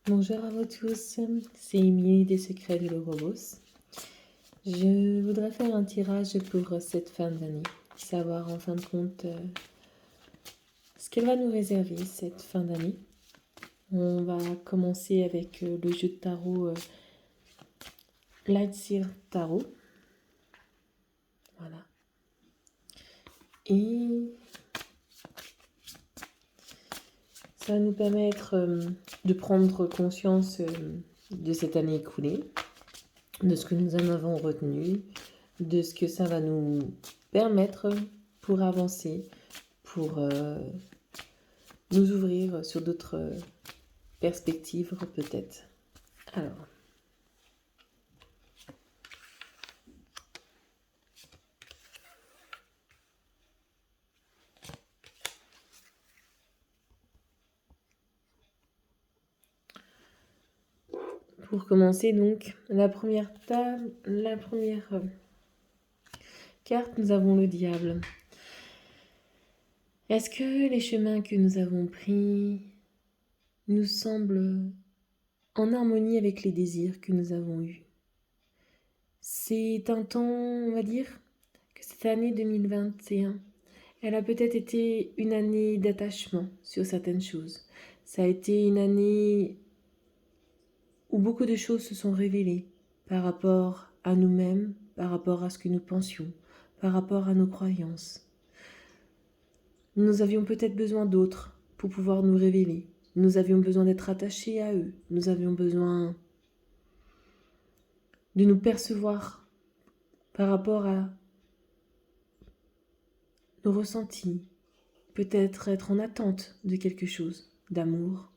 Bonjour à vous tous, c'est Émilie des Secrets de l'Orobos. Je voudrais faire un tirage pour cette fin d'année, savoir en fin de compte ce qu'elle va nous réserver cette fin d'année. On va commencer avec le jeu de tarot Lightseer Tarot. Voilà. Et ça va nous permettre de prendre conscience de cette année écoulée, de ce que nous en avons retenu, de ce que ça va nous permettre pour avancer, pour nous ouvrir sur d'autres perspectives peut-être. Alors, pour commencer donc, la première carte, nous avons le diable. Est-ce que les chemins que nous avons pris nous semblent en harmonie avec les désirs que nous avons eus? C'est un temps, on va dire, que cette année 2021, elle a peut-être été une année d'attachement sur certaines choses. Ça a été une année où beaucoup de choses se sont révélées par rapport à nous-mêmes, par rapport à ce que nous pensions, par rapport à nos croyances. Nous avions peut-être besoin d'autres pour pouvoir nous révéler. Nous avions besoin d'être attachés à eux. Nous avions besoin de nous percevoir par rapport à nos ressentis. Peut-être être en attente de quelque chose, d'amour.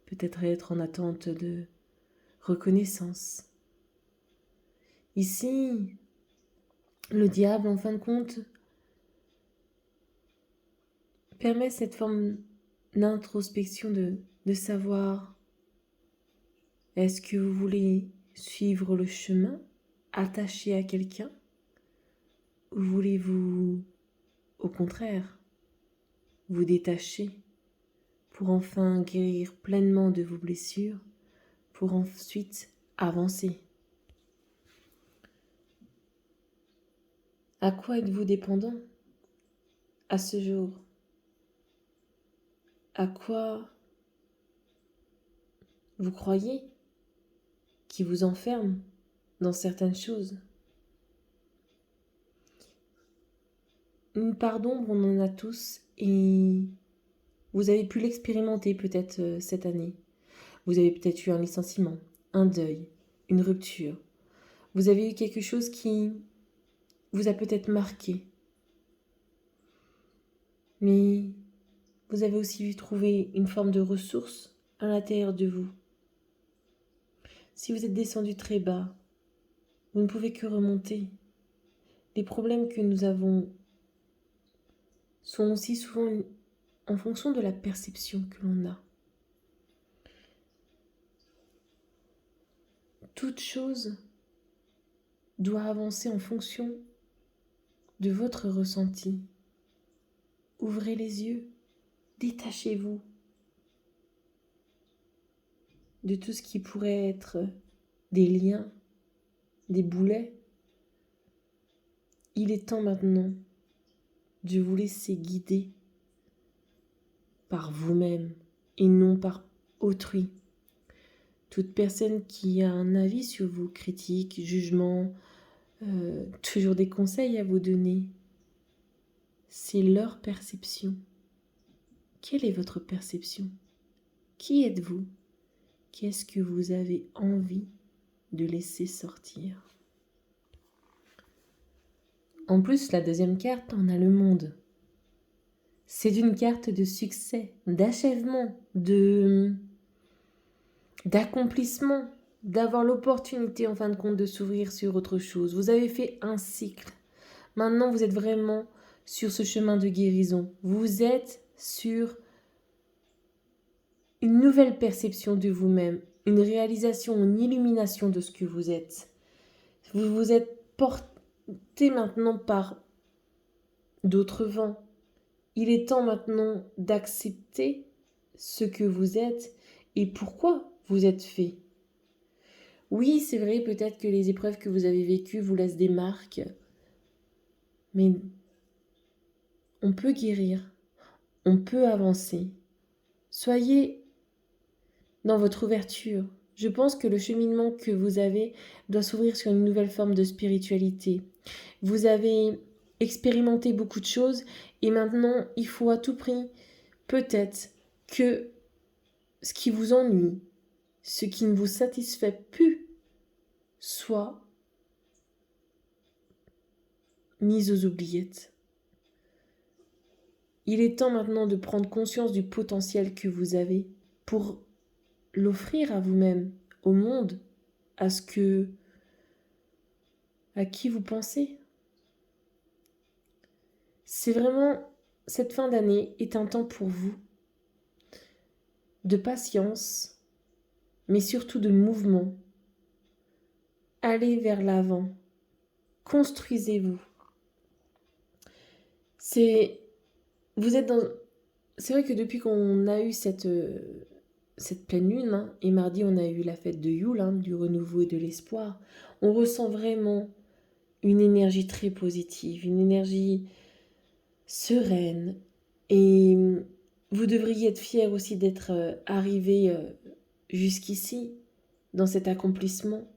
Peut-être être en attente de reconnaissance. Ici, le diable, en fin de compte, permet cette forme d'introspection de savoir, est-ce que vous voulez suivre le chemin attaché à quelqu'un, ou voulez-vous, au contraire, vous détacher pour enfin guérir pleinement de vos blessures, pour ensuite avancer? À quoi êtes-vous dépendant à ce jour? À quoi vous croyez qui vous enferme dans certaines choses? Une part d'ombre, on en a tous, et vous avez pu l'expérimenter peut-être cette année. Vous avez peut-être eu un licenciement, un deuil, une rupture. Vous avez eu quelque chose qui vous a peut-être marqué. Mais vous avez aussi trouvé une forme de ressource à l'intérieur de vous. Si vous êtes descendu très bas, vous ne pouvez que remonter. Les problèmes que nous avons sont aussi souvent en fonction de la perception que l'on a. Toute chose doit avancer en fonction de votre ressenti. Ouvrez les yeux, détachez-vous de tout ce qui pourrait être des liens, des boulets. Il est temps maintenant de vous laisser guider par vous-même et non par autrui. Toute personne qui a un avis sur vous, critique, jugement, toujours des conseils à vous donner, c'est leur perception. Quelle est votre perception? Qui êtes-vous? Qu'est-ce que vous avez envie de laisser sortir? En plus, la deuxième carte, on a le monde. C'est une carte de succès, d'achèvement, d'accomplissement, d'avoir l'opportunité en fin de compte de s'ouvrir sur autre chose. Vous avez fait un cycle. Maintenant, vous êtes vraiment sur ce chemin de guérison. Vous êtes sur une nouvelle perception de vous-même, une réalisation, une illumination de ce que vous êtes. Vous vous êtes porté maintenant par d'autres vents. Il est temps maintenant d'accepter ce que vous êtes et pourquoi vous êtes fait. Oui, c'est vrai, peut-être que les épreuves que vous avez vécues vous laissent des marques, mais on peut guérir, on peut avancer. Soyez dans votre ouverture. Je pense que le cheminement que vous avez doit s'ouvrir sur une nouvelle forme de spiritualité. Vous avez expérimenté beaucoup de choses et maintenant il faut à tout prix peut-être que ce qui vous ennuie, ce qui ne vous satisfait plus, soit mis aux oubliettes. Il est temps maintenant de prendre conscience du potentiel que vous avez pour l'offrir à vous-même, au monde, à qui vous pensez. C'est vraiment, cette fin d'année est un temps pour vous de patience, mais surtout de mouvement. Allez vers l'avant, construisez-vous. C'est vrai que depuis qu'on a eu cette pleine lune, et mardi on a eu la fête de Yule, du renouveau et de l'espoir, on ressent vraiment une énergie très positive, une énergie sereine. Et vous devriez être fiers aussi d'être arrivé jusqu'ici, dans cet accomplissement.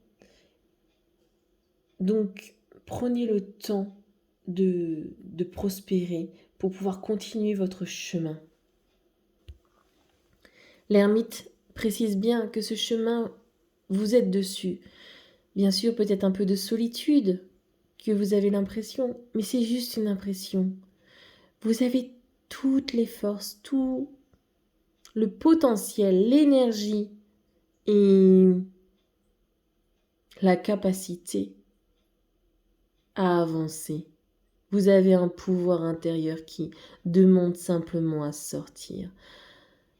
Donc, prenez le temps de prospérer pour pouvoir continuer votre chemin. L'ermite précise bien que ce chemin, vous êtes dessus. Bien sûr, peut-être un peu de solitude, que vous avez l'impression, mais c'est juste une impression. Vous avez toutes les forces, tout le potentiel, l'énergie et la capacité à avancer. Vous avez un pouvoir intérieur qui demande simplement à sortir,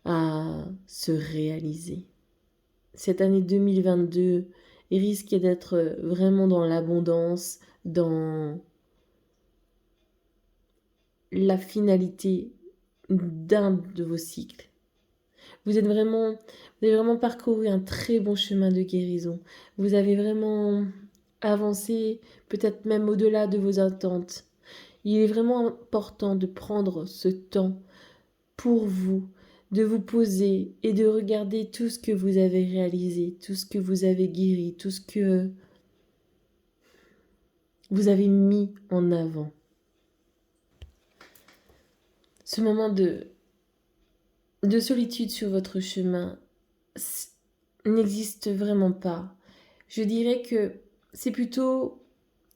à se réaliser. Cette année 2022 risque d'être vraiment dans l'abondance, dans la finalité d'un de vos cycles. Vous avez vraiment parcouru un très bon chemin de guérison. Vous avez vraiment avancé, peut-être même au-delà de vos attentes. Il est vraiment important de prendre ce temps pour vous, de vous poser et de regarder tout ce que vous avez réalisé, tout ce que vous avez guéri, tout ce que vous avez mis en avant. Ce moment de solitude sur votre chemin n'existe vraiment pas. Je dirais que c'est plutôt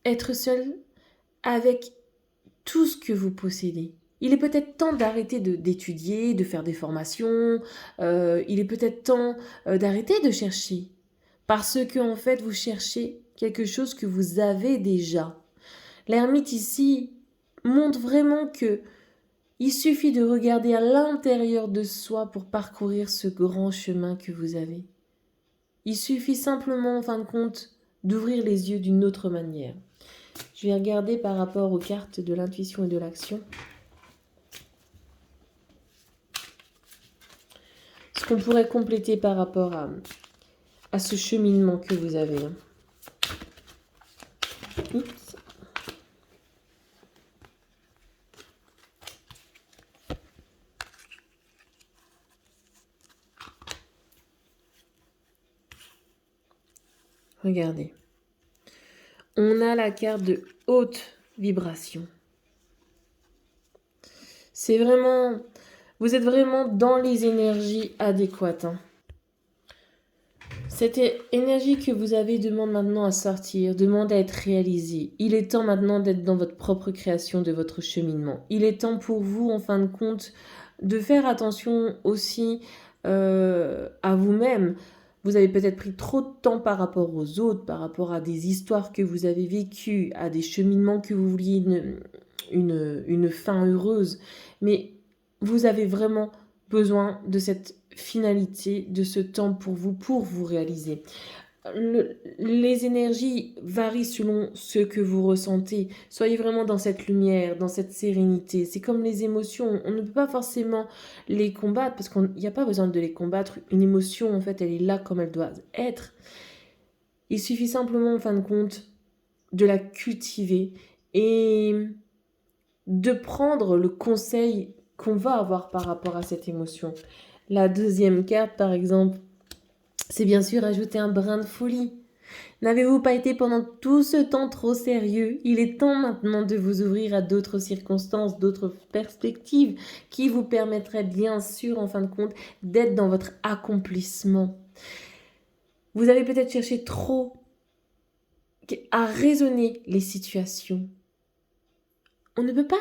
être seul avec tout ce que vous possédez. Il est peut-être temps d'arrêter d'étudier, de faire des formations. Il est peut-être temps d'arrêter de chercher. Parce que, en fait, vous cherchez quelque chose que vous avez déjà. L'ermite ici montre vraiment que il suffit de regarder à l'intérieur de soi pour parcourir ce grand chemin que vous avez. Il suffit simplement, en fin de compte, d'ouvrir les yeux d'une autre manière. Je vais regarder par rapport aux cartes de l'intuition et de l'action ce qu'on pourrait compléter par rapport à ce cheminement que vous avez. Oups. Regardez. On a la carte de haute vibration. C'est vraiment... Vous êtes vraiment dans les énergies adéquates. Cette énergie que vous avez demande maintenant à sortir, demande à être réalisée. Il est temps maintenant d'être dans votre propre création de votre cheminement. Il est temps pour vous, en fin de compte, de faire attention aussi à vous-même. Vous avez peut-être pris trop de temps par rapport aux autres, par rapport à des histoires que vous avez vécues, à des cheminements que vous vouliez une fin heureuse. Mais vous avez vraiment besoin de cette finalité, de ce temps pour vous réaliser. les énergies varient selon ce que vous ressentez. Soyez vraiment dans cette lumière, dans cette sérénité. C'est comme les émotions. On ne peut pas forcément les combattre parce qu'il n'y a pas besoin de les combattre. Une émotion, en fait, elle est là comme elle doit être. Il suffit simplement, en fin de compte, de la cultiver et de prendre le conseil qu'on va avoir par rapport à cette émotion. La deuxième carte, par exemple, c'est bien sûr ajouter un brin de folie. N'avez-vous pas été pendant tout ce temps trop sérieux? Il est temps maintenant de vous ouvrir à d'autres circonstances, d'autres perspectives qui vous permettraient bien sûr, en fin de compte, d'être dans votre accomplissement. Vous avez peut-être cherché trop à raisonner les situations. On ne peut pas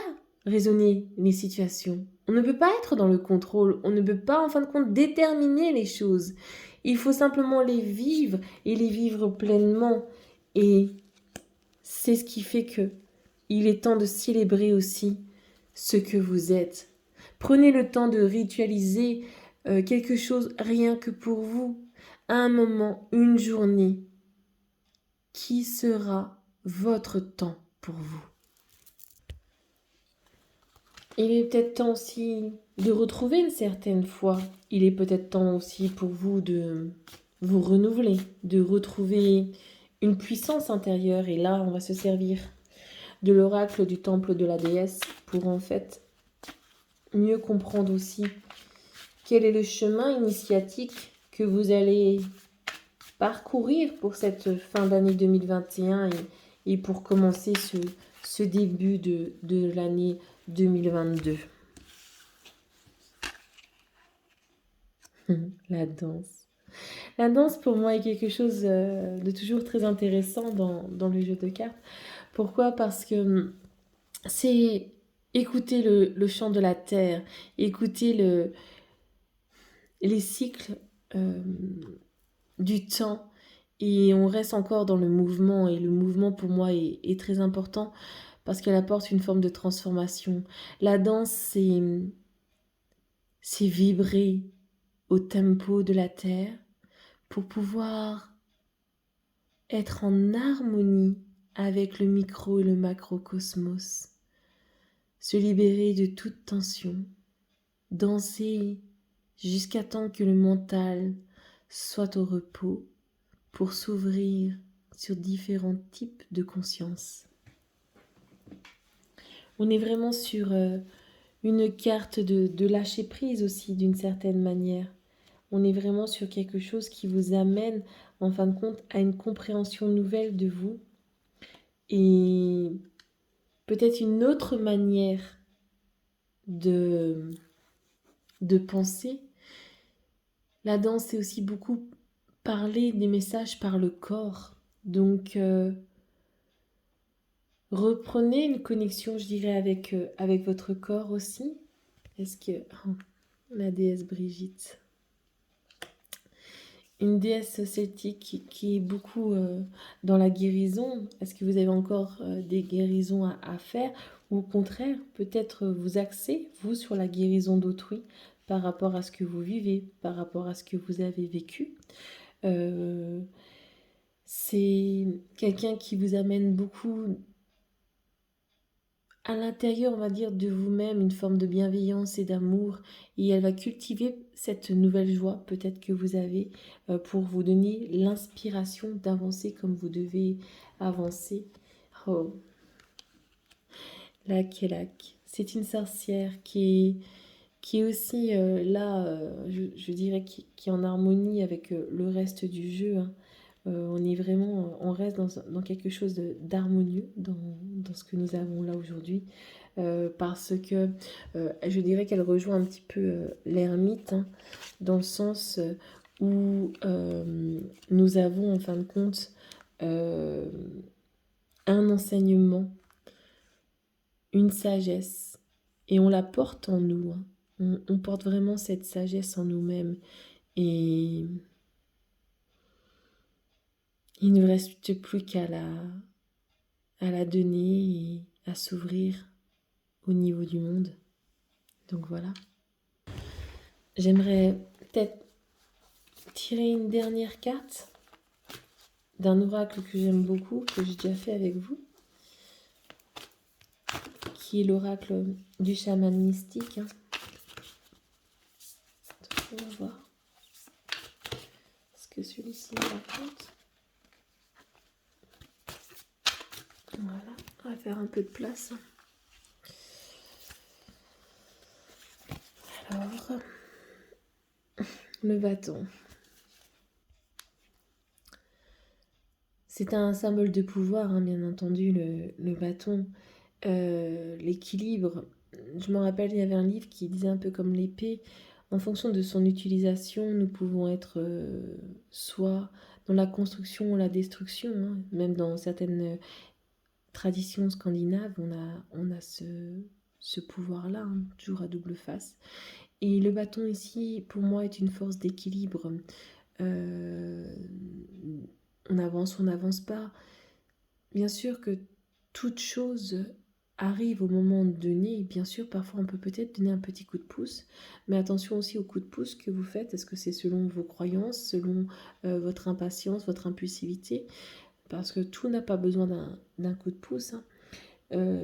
raisonner les situations. On ne peut pas être dans le contrôle. On ne peut pas, en fin de compte, déterminer les choses. Il faut simplement les vivre et les vivre pleinement. Et c'est ce qui fait que il est temps de célébrer aussi ce que vous êtes. Prenez le temps de ritualiser quelque chose rien que pour vous. Un moment, une journée qui sera votre temps pour vous. Il est peut-être temps aussi de retrouver une certaine foi. Il est peut-être temps aussi pour vous de vous renouveler, de retrouver une puissance intérieure. Et là, on va se servir de l'oracle du temple de la déesse pour en fait mieux comprendre aussi quel est le chemin initiatique que vous allez parcourir pour cette fin d'année 2021 et pour commencer ce début de l'année 2022. La danse. La danse pour moi est quelque chose de toujours très intéressant dans le jeu de cartes. Pourquoi? Parce que c'est écouter le chant de la terre, écouter les cycles du temps et on reste encore dans le mouvement et le mouvement pour moi est très important parce qu'elle apporte une forme de transformation. La danse, c'est vibrer au tempo de la terre pour pouvoir être en harmonie avec le micro et le macrocosmos, se libérer de toute tension, danser jusqu'à temps que le mental soit au repos pour s'ouvrir sur différents types de conscience. On est vraiment sur une carte de lâcher prise aussi d'une certaine manière. On est vraiment sur quelque chose qui vous amène en fin de compte à une compréhension nouvelle de vous et peut-être une autre manière de penser. La danse, c'est aussi beaucoup parler des messages par le corps. Donc, reprenez une connexion, je dirais, avec votre corps aussi. Est-ce que... Oh, la déesse Brigitte. Une déesse celtique qui est beaucoup dans la guérison. Est-ce que vous avez encore des guérisons à faire? Ou au contraire, peut-être vous axer, vous, sur la guérison d'autrui par rapport à ce que vous vivez, par rapport à ce que vous avez vécu. C'est quelqu'un qui vous amène beaucoup à l'intérieur, on va dire, de vous-même, une forme de bienveillance et d'amour. Et elle va cultiver cette nouvelle joie, peut-être que vous avez, pour vous donner l'inspiration d'avancer comme vous devez avancer. Oh, la Kelak. C'est une sorcière qui est aussi là, je dirais, qui est en harmonie avec le reste du jeu. Hein. On est vraiment, on reste dans quelque chose d'harmonieux dans ce que nous avons là aujourd'hui. Parce que je dirais qu'elle rejoint un petit peu l'ermite, hein, dans le sens où nous avons en fin de compte un enseignement, une sagesse, et on la porte en nous. Hein. On porte vraiment cette sagesse en nous-mêmes. Et il ne reste plus qu'à la donner et à s'ouvrir au niveau du monde. Donc voilà. J'aimerais peut-être tirer une dernière carte d'un oracle que j'aime beaucoup, que j'ai déjà fait avec vous, qui est l'oracle du chaman mystique. On va voir ce que celui-ci raconte. Voilà, on va faire un peu de place. Alors, le bâton. C'est un symbole de pouvoir, hein, bien entendu, le bâton. L'équilibre. Je me rappelle, il y avait un livre qui disait un peu comme l'épée. En fonction de son utilisation, nous pouvons être soit dans la construction ou la destruction. Hein. Même dans certaines traditions scandinaves, on a ce pouvoir-là, hein, toujours à double face. Et le bâton ici, pour moi, est une force d'équilibre. On avance ou on n'avance pas. Bien sûr que toute chose arrive au moment donné. Bien sûr, parfois on peut peut-être donner un petit coup de pouce, mais attention aussi au coup de pouce que vous faites. Est-ce que c'est selon vos croyances, selon votre impatience, votre impulsivité? Parce que tout n'a pas besoin d'un coup de pouce. Hein.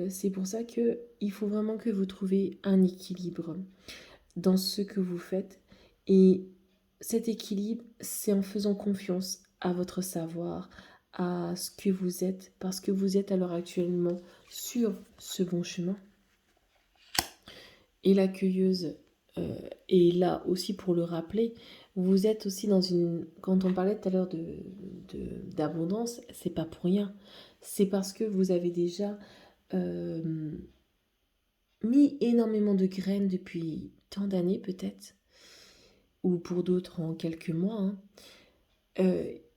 C'est pour ça qu'il faut vraiment que vous trouviez un équilibre dans ce que vous faites. Et cet équilibre, c'est en faisant confiance à votre savoir, à ce que vous êtes, parce que vous êtes alors actuellement sur ce bon chemin. Et la cueilleuse est là aussi pour le rappeler. Vous êtes aussi dans une... Quand on parlait tout à l'heure d'abondance, c'est pas pour rien. C'est parce que vous avez déjà mis énormément de graines depuis tant d'années peut-être, ou pour d'autres en quelques mois. Hein.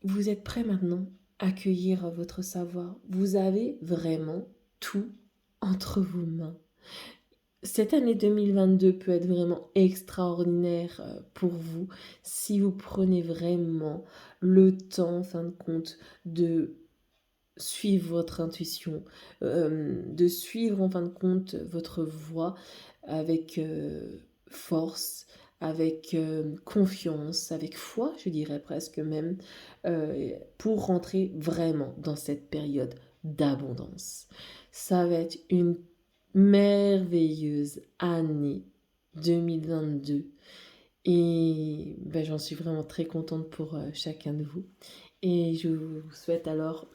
Vous êtes prêt maintenant à accueillir votre savoir. Vous avez vraiment tout entre vos mains. Cette année 2022 peut être vraiment extraordinaire pour vous si vous prenez vraiment le temps, en fin de compte, de suivre votre intuition, de suivre en fin de compte votre voix avec force, avec confiance, avec foi, je dirais presque même, pour rentrer vraiment dans cette période d'abondance. Ça va être une merveilleuse année 2022 et ben, j'en suis vraiment très contente pour chacun de vous. Et je vous souhaite alors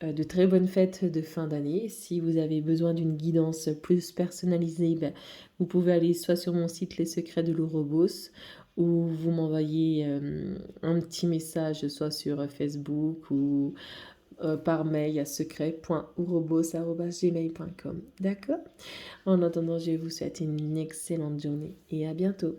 de très bonnes fêtes de fin d'année. Si vous avez besoin d'une guidance plus personnalisée, ben, vous pouvez aller soit sur mon site Les Secrets de l'Ourobos ou vous m'envoyez un petit message soit sur Facebook ou par mail à secret.ourobos@gmail.com. D'accord? En attendant, je vous souhaite une excellente journée et à bientôt.